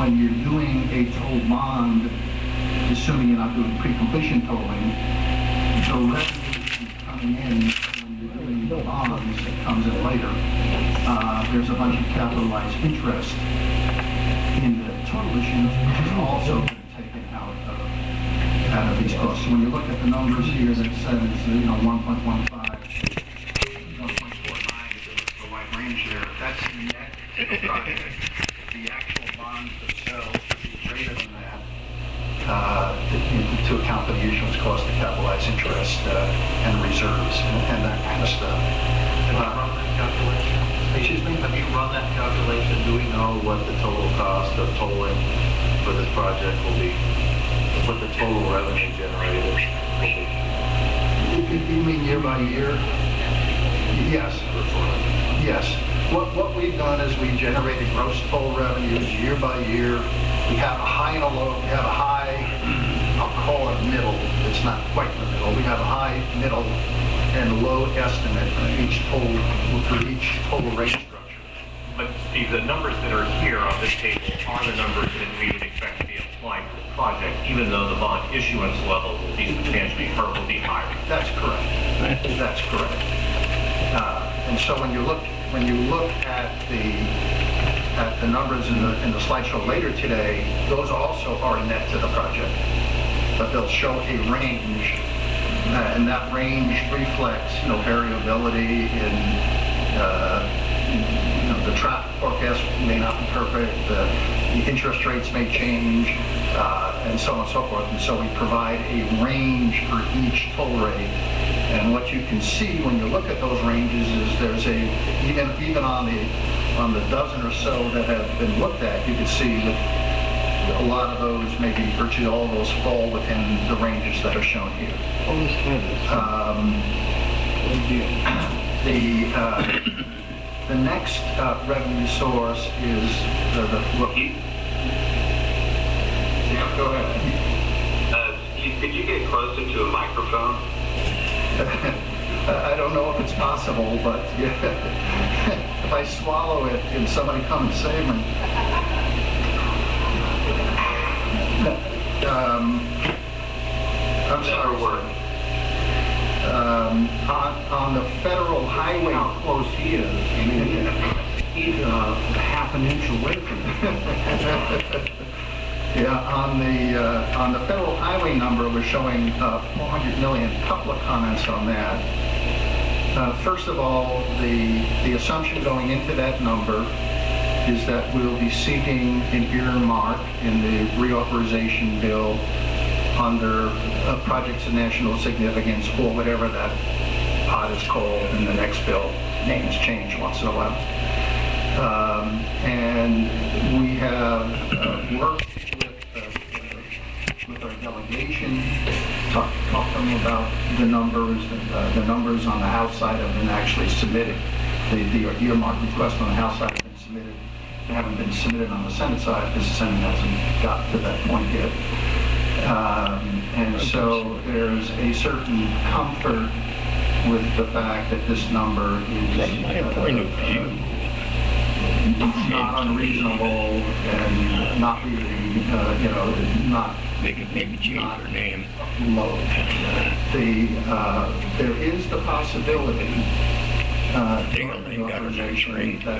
when you're doing a toll bond, assuming you're not doing pre-completion tolling, the revenue coming in when you're doing the bonds that comes in later. There's a bunch of capitalized interest in the total issues, which is also been taken out of these costs. So when you look at the numbers here that says, 1.15, 1.49 is the wide range there. That's the net project. The actual bonds themselves would be greater than that to account for the issuance cost, the capitalized interest, and reserves, and that kind of stuff. Have you run that calculation? Excuse me? Have you run that calculation? Do we know what the total cost of tolling for this project will be? What the total revenue generated will be? You mean year by year? Yes. Yes. What we've done is we've generated gross toll revenues year by year. We have a high and a low. We have a high, I'll call it middle. It's not quite the middle. We have a high, middle, and low estimate for each toll rate structure. But Steve, the numbers that are here on this table are the numbers that we would expect to be applied to the project, even though the bond issuance level will be substantially will be higher. That's correct. That's correct. And so when you look at the numbers in the slideshow later today, those also are net to the project, but they'll show a range, and that range reflects variability in the traffic forecast may not be perfect, the interest rates may change, and so on and so forth. And so we provide a range for each toll rate. And what you can see when you look at those ranges is there's even on the dozen or so that have been looked at, you can see that a lot of those, maybe virtually all of those, fall within the ranges that are shown here. The next revenue source is Yeah, go ahead. Could you get closer to a microphone? I don't know if it's possible, but if I swallow it, can somebody come and save me? I'm sorry. On the federal highway, how close he is. I mean, he's half an inch away from it. Yeah, on the federal highway number, we're showing 400 million. A couple of comments on that. First of all, the assumption going into that number is that we'll be seeking an earmark in the reauthorization bill under projects of national significance, or whatever that pot is called in the next bill. Names change once in a while. And we have worked with our delegation, talk to them about the numbers, and the numbers on the House side have been actually submitted. The earmark request on the House side have been submitted. They haven't been submitted on the Senate side because the Senate hasn't got to that point yet. And so there's a certain comfort with the fact that this number is not unreasonable and not really, not they could maybe change her name. Low. There is the possibility that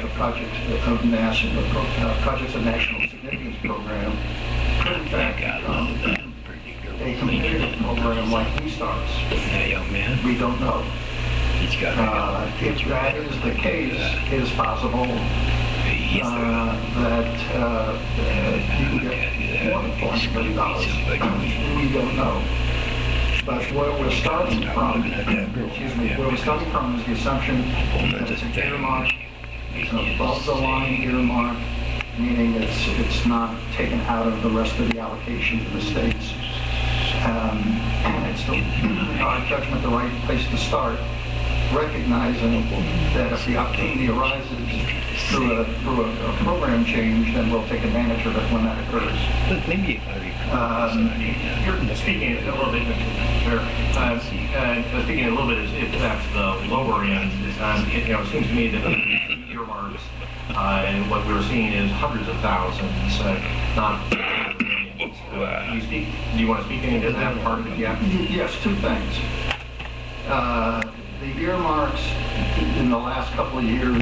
the projects of national significance program could in fact become a competitive program like V-Stars. We don't know. If that is the case, it is possible that you can get more than $400 million. We don't know. But where we're starting from, is the assumption that it's an earmark, it's an above the line earmark, meaning it's not taken out of the rest of the allocation to the states. It's our judgment the right place to start, recognizing that if the opportunity arises through a program change, then we'll take advantage of it when that occurs. You're speaking a little bit, speaking a little bit if that's the lower end, it seems to me that earmarks, and what we're seeing is hundreds of thousands, not millions. Do you want to speak into that part of it yet? Yes, two things. The earmarks in the last couple of years,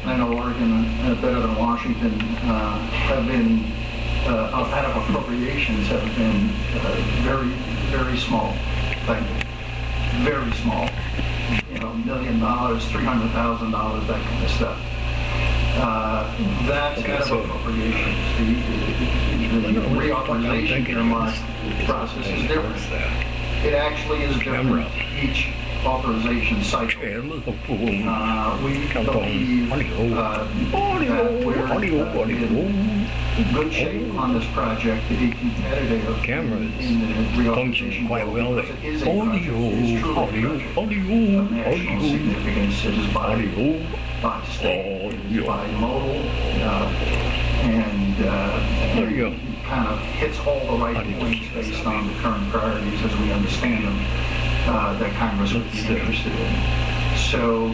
I know Oregon better than Washington, have been, out of appropriations have been very, very small. Like, very small. You know, $1 million, $300,000, that kind of stuff. That's Okay, out of so- appropriations. The reauthorization earmark process is different. It actually is different each authorization cycle. We believe that we're in good shape on this project to be competitive Cameras in the function reauthorization quite bill well. because it is a project. It is truly a project of national significance. It is by state, it is by modal, and There you go. kind of hits all the right points based on the current priorities as we understand them, that Congress would be interested in. So,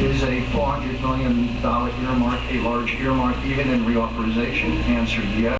is a $400 million earmark a large earmark even in reauthorization? Answer yes.